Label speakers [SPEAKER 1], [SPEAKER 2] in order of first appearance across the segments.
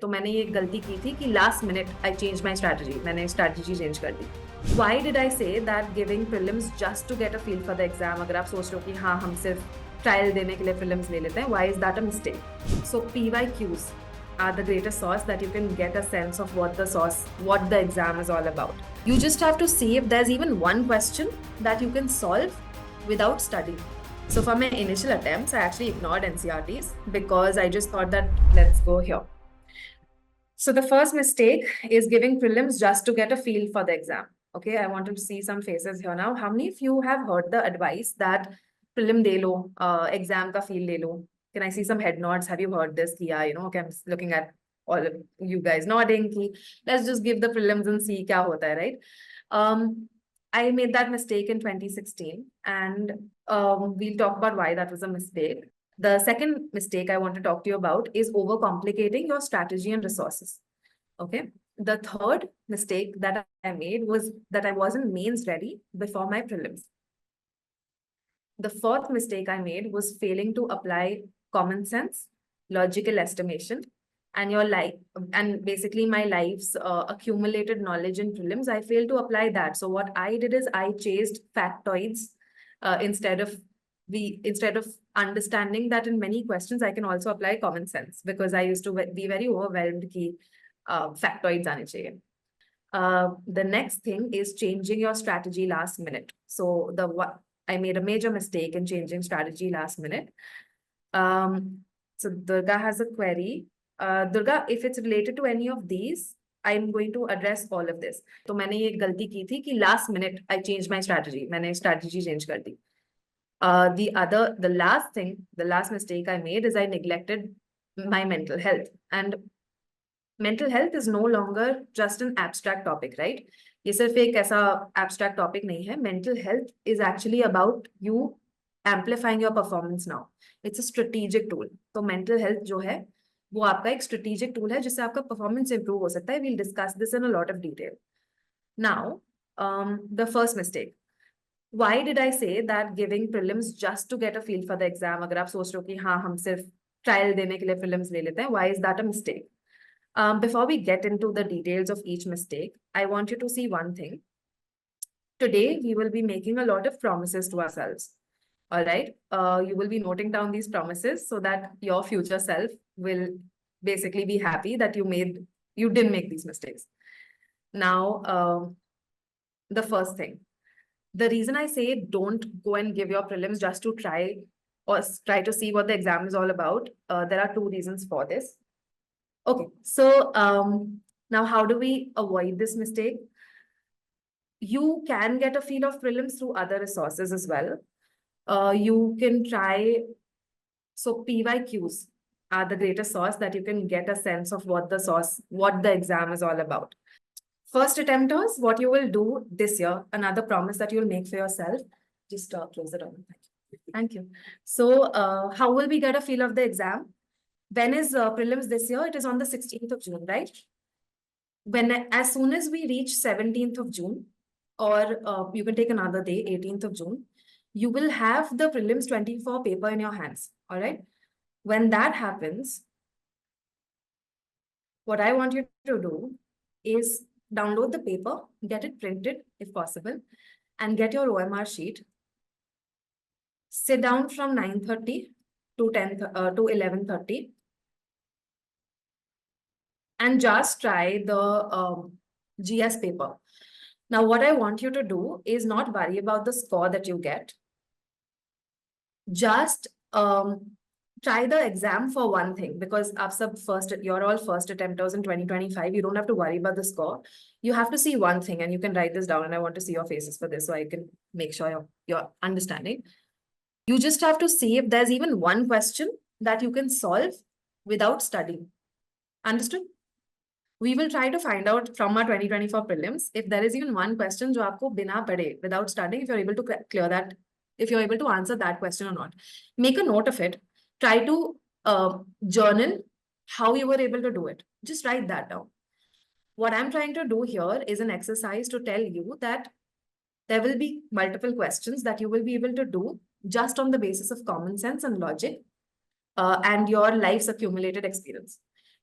[SPEAKER 1] तो मैंने ये गलती की थी कि last minute I change my strategy, मैंने स्ट्रैटेजी चेंज कर दी. Why did I say that giving prelims just to get a feel for the exam? अगर आप सोच रहे हो कि हाँ हम सिर्फ ट्रायल देने के लिए prelims ले लेते हैं, why is that a mistake? So PYQs are the greatest source that you can get a sense of what the exam is all about. You just have to see if there's even one question that you can solve without studying. So for my initial attempts, I actually ignored NCRTs because I just thought that let's go here. So the first mistake is giving prelims just to get a feel for the exam. Okay, I want to see some faces here now. How many of you have heard the advice that prelim de lo, exam ka feel le lo? Can I see some head nods? Have you heard this? Yeah, okay, I'm looking at all of you guys nodding. Let's just give the prelims and see kya hota hai, right? I made that mistake in 2016, and we'll talk about why that was a mistake. The second mistake I want to talk to you about is overcomplicating your strategy and resources. Okay. The third mistake that I made was that I wasn't mains ready before my prelims. The fourth mistake I made was failing to apply common sense, logical estimation, and your life, and basically my life's accumulated knowledge in prelims. I failed to apply that. So what I did is I chased factoids instead of understanding that in many questions I can also apply common sense, because I used to be very overwhelmed ki factoids aane chahiye. The next thing is changing your strategy last minute. So I made a major mistake in changing strategy last minute. So Durga has a query. Durga, if it's related to any of these, I'm going to address all of this. तो मैंने ये गलती की थी कि last minute I changed my strategy. मैंने strategy change कर दी. The last mistake I made is I neglected my mental health. And mental health is no longer just an abstract topic, right? ये सिर्फ एक ऐसा abstract topic नहीं है. Mental health is actually about you amplifying your performance now. It's a strategic tool. तो mental health जो है वो आपका एक strategic tool है जिससे आपका performance improve हो सकता है. We'll discuss this in a lot of detail. Now, the first mistake. Why did I say that giving prelims just to get a feel for the exam? अगर आप सोच रहे हो कि हाँ हम सिर्फ trial देने के लिए prelims ले लेते हैं, why is that a mistake? Before we get into the details of each mistake, I want you to see one thing. Today, we will be making a lot of promises to ourselves. All right. You will be noting down these promises so that your future self will basically be happy that you didn't make these mistakes. Now, the first thing. The reason I say don't go and give your prelims just to try to see what the exam is all about, there are two reasons for this. Okay, so now how do we avoid this mistake? You can get a feel of prelims through other resources as well. You can try, so PYQs are the greatest source that you can get a sense of what the exam is all about. First attempters, what you will do this year, another promise that you'll make for yourself, just close it on. Thank you. So how will we get a feel of the exam? When is prelims this year? It is on the 16th of June, right? As soon as we reach 17th of June, or you can take another day, 18th of June, you will have the prelims 24 paper in your hands, all right? When that happens, what I want you to do is download the paper, get it printed if possible, and get your OMR sheet. Sit down from 9:30 to 11:30 and just try the GS paper. Now, what I want you to do is not worry about the score that you get. Just try the exam for one thing, because you're all first attempters in 2025. You don't have to worry about the score. You have to see one thing, and you can write this down, and I want to see your faces for this so I can make sure you're understanding. You just have to see if there's even one question that you can solve without studying. Understood? We will try to find out from our 2024 prelims if there is even one question जो आपको बिना पढ़े, without studying, if you're able to clear that, if you're able to answer that question or not. Make a note of it. Try to journal how you were able to do it. Just write that down. What I'm trying to do here is an exercise to tell you that there will be multiple questions that you will be able to do just on the basis of common sense and logic and your life's accumulated experience.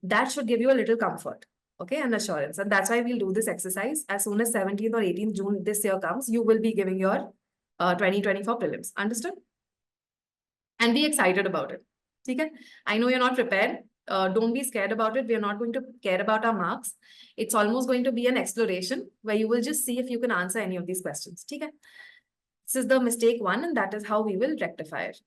[SPEAKER 1] that should give you a little comfort, okay, and assurance. And that's why we'll do this exercise. As soon as 17th or 18th June this year comes, you will be giving your 2024 prelims. Understood? And be excited about it. Okay? I know you're not prepared. Don't be scared about it. We're not going to care about our marks. It's almost going to be an exploration where you will just see if you can answer any of these questions. Okay? This is the mistake one, and that is how we will rectify it.